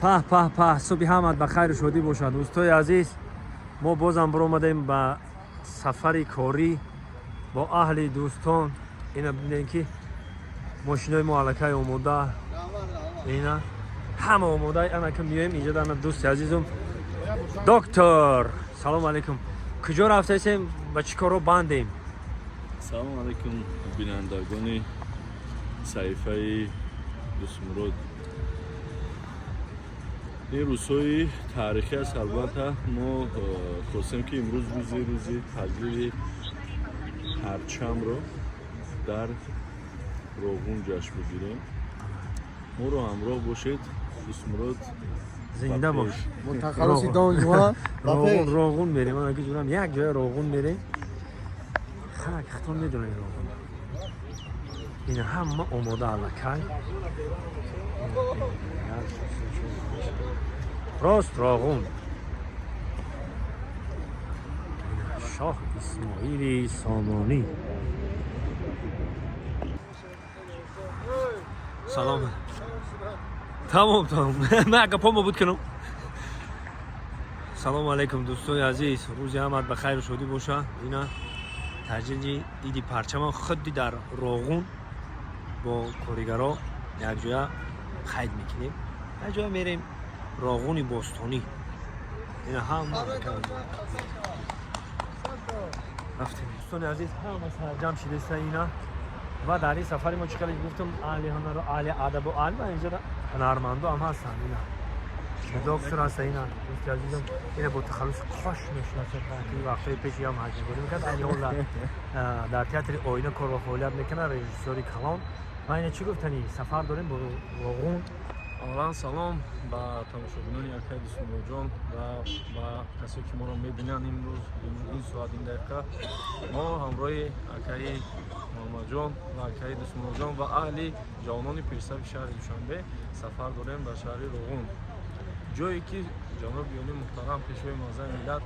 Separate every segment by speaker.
Speaker 1: په صبح حمد بخیر شدی باشد دوستای عزیز. ما بازم برآمدیم با سفری کاری با اهل دوستان. اینا ببینید که ماشینای ما الکی آماده، اینا همه آماده. انا که میایم اینجا در دوست عزیزم دکتر سلام علیکم. کجا رفته ایم و چی کارو بندیم؟
Speaker 2: سلام علیکم بینندگان صحیفه دوستمراد. این روزهای تاریخی است. البته ما خواستیم که امروز روزی تجلیل پرچم رو در روغون جشن بگیریم. ما رو همراه باشید. دوستمراد
Speaker 1: زنده باش.
Speaker 3: متخلصی دانجوان
Speaker 1: روغون میریم. من اگه جورم یک جای روغون میریم. خلق خطون میدونه روغون. اینا همه آماده الکی. راست روغون. شاه اسماعیل سامانی. سلام. تمام من اگه پامو بود کنم. سلام علیکم دوستان عزیز. روزی همت بخیر و شادی باشه. اینا تجلیل ایدی پرچم خودی در روغون با کارگرا یک جا خرید میکنیم. یک جا میریم روغون باستانی. اینا هم رفتیم دوستان عزیز. همه سرجم شده اینا و در این سفری ما چقدر گفتم اهل هنر و اهل ادب و اهل و اینجا هنرمندا هم هستن. اینا دکتر هست. اینا دوست عزیزم اینا با تخلص خوش میشناسه. این وقتی پیشی هم حاجی بودیم که علی الله در تئاتر آینه کار و فعالیت میکنه، رژیسوری کلان. و اینا چی گفتنی سفر داریم با روغون.
Speaker 2: اولا سلام با تماشاگران اکای دوستمراد جان و با کسایی که ما رو میبینن امروز این ساعت این دقیقه. ما همراه اکای محمد جان و اکای دوستمراد جان و اهل جوانان پیرسب شهر دوشنبه سفر داریم به شهر روغون، جایی که جناب یونی محترم پیشوای معظم ملت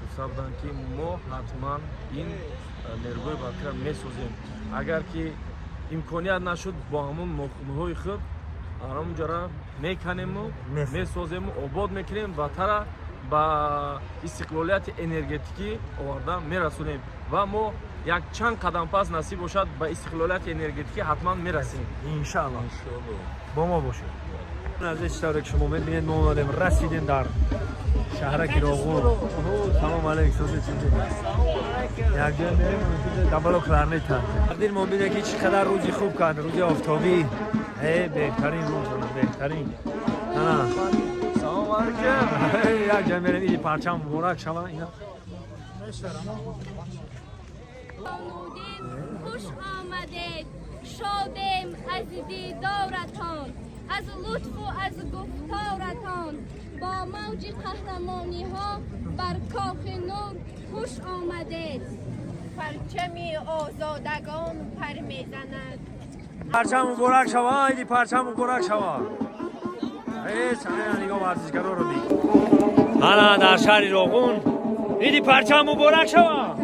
Speaker 2: گفته بودند که ما حتما این نیروی برقرار میسازیم. اگر که امکانیت نشد با همون مخمه‌های خود همونجا را میکنیم و میسازیم و آباد میکنیم و تر با استقلالیت انرژتیکی آورده میرسونیم و ما یک چند قدم پس نصیب باشد با استقلالیت انرژتیکی حتما میرسیم
Speaker 1: ان شاء الله. با ما باشید. از اشتراک شما میبینید ما اومدیم رسیدیم در شهرک روغون. سلام علیکم. یک جا میریم دبل کلارنت هست. ما میبینیم که چقدر روزی خوب کرد. روزی آفتابی. بهترین روز بهترین. سلام علیکم. یک جا میریم این پرچم مبارک شما اینا.
Speaker 4: خوش آمدید. شادیم از دیدارتان، از لطف و از گفتارتان. با موج قهرمانی ها بر کاخ نور خوش آمدید.
Speaker 5: پرچم آزادگان پر میزند.
Speaker 1: پرچم مبارک شما. ایدی پرچم مبارک شما. چنه نگاه ورزشگرا رو دی. حالا در شهر روغون ایدی پرچم مبارک شما.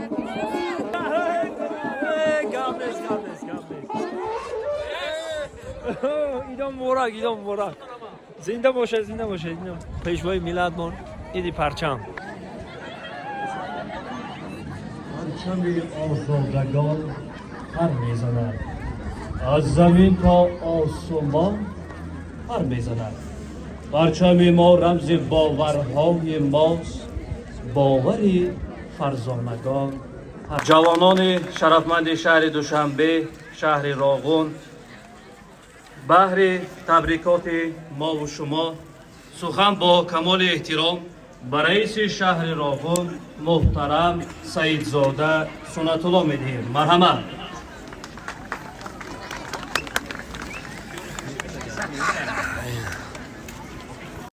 Speaker 1: ایدام مبارک. زنده باشه. پیشوای ملت ما ایدی پرچم.
Speaker 6: پرچم آزادگان پر میزند. از زمین تا آسمان پر میزند. پرچم ما رمز باورهای ماست. باوری فرزانگان. جوانان شرفمند شهر دوشنبه، شهر روغون، بهر تبریکات ما و شما سخن با کمال احترام به رئیس شهر روغون محترم سعیدزاده سنت الله میدهیم. مرحمت.